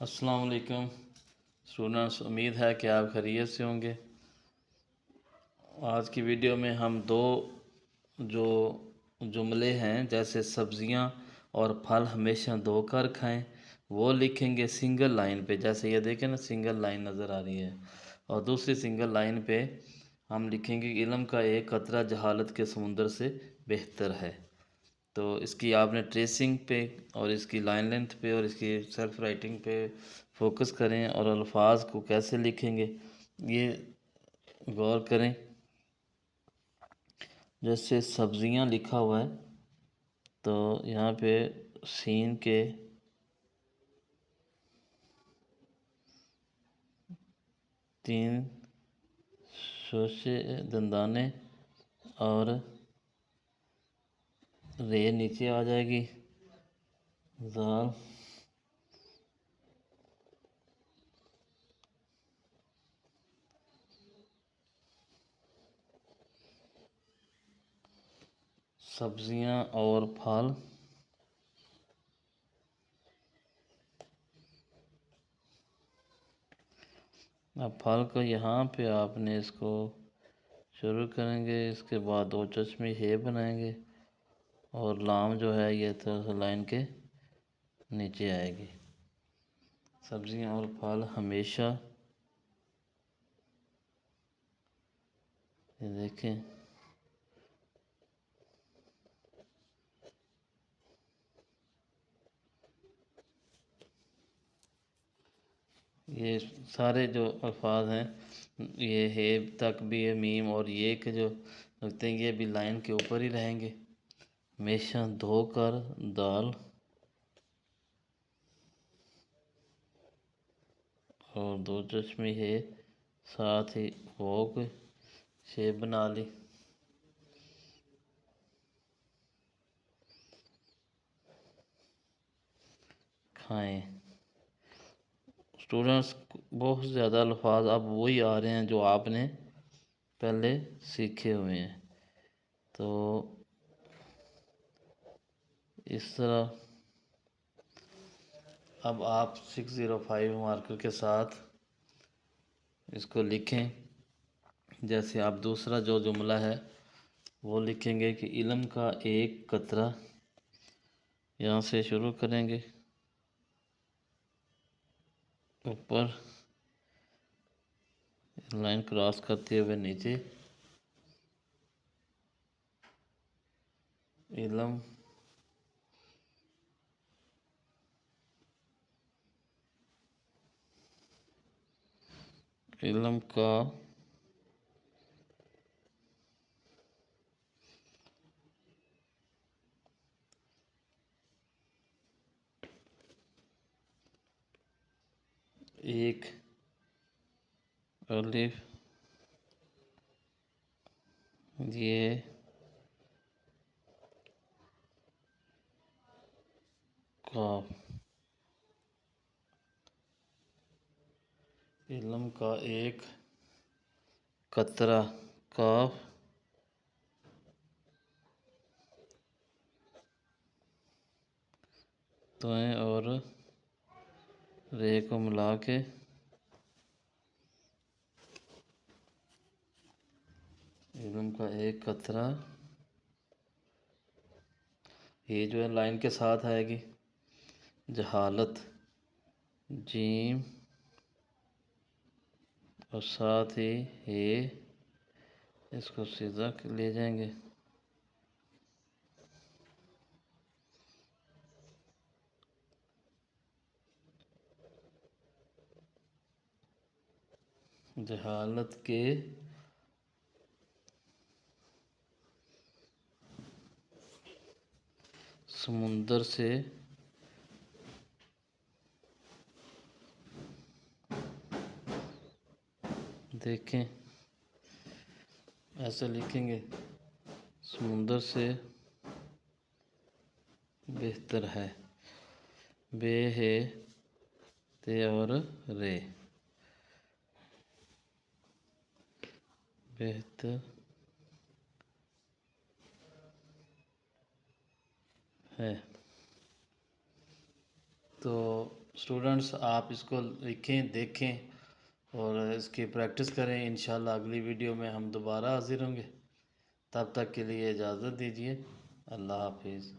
السلام علیکم اسٹوڈنٹس، امید ہے کہ آپ خیریت سے ہوں گے۔ آج کی ویڈیو میں ہم دو جو جملے ہیں، جیسے سبزیاں اور پھل ہمیشہ دھو کر کھائیں، وہ لکھیں گے سنگل لائن پہ۔ جیسے یہ دیکھیں نا، سنگل لائن نظر آ رہی ہے، اور دوسری سنگل لائن پہ ہم لکھیں گے علم کا ایک قطرہ جہالت کے سمندر سے بہتر ہے۔ تو اس کی آپ نے ٹریسنگ پہ اور اس کی لائن لینتھ پہ اور اس کی سیلف رائٹنگ پہ فوکس کریں، اور الفاظ کو کیسے لکھیں گے یہ غور کریں۔ جیسے سبزیاں لکھا ہوا ہے، تو یہاں پہ سین کے تین شوشے دندانے اور رے نیچے آ جائے گی، زال سبزیاں اور پھل اب پھل کو یہاں پہ آپ نے اس کو شروع کریں گے، اس کے بعد دو چشمی ہے بنائیں گے، اور لام جو ہے یہ تو لائن کے نیچے آئے گی۔ سبزیاں اور پھل ہمیشہ، یہ دیکھیں یہ سارے جو الفاظ ہیں، یہ ہے تک بھی ہے، میم اور یہ کہ جو لگتے ہیں یہ بھی لائن کے اوپر ہی رہیں گے۔ ہمیشہ دھو کر دال اور دو چشمی ہے، ساتھ ہی ووک شیپ بنا لی۔ کھائیں۔ اسٹوڈنٹس، بہت زیادہ الفاظ اب وہی آ رہے ہیں جو آپ نے پہلے سیکھے ہوئے ہیں، تو اس طرح اب آپ 605 مارکر کے ساتھ اس کو لکھیں۔ جیسے آپ دوسرا جو جملہ ہے وہ لکھیں گے کہ علم کا ایک قطرہ، یہاں سے شروع کریں گے اوپر لائن کراس کرتے ہوئے نیچے، علم کا ایک الف یہ قاف، علم کا ایک قطرہ قاف، توئیں اور رے کو ملا کے علم کا ایک قطرہ، یہ جو ہے لائن کے ساتھ آئے گی، جہالت جیم اور ساتھ ہی یہ، اس کو سیدھا لے جائیں گے، جہالت کے سمندر سے دیکھیں، ایسے لکھیں گے سمندر سے بہتر ہے، بے ہے تے اور رے، بہتر ہے۔ تو اسٹوڈنٹس آپ اس کو لکھیں، دیکھیں اور اس کی پریکٹس کریں. انشاءاللہ اگلی ویڈیو میں ہم دوبارہ حاضر ہوں گے. تب تک کے لیے اجازت دیجیے. اللہ حافظ.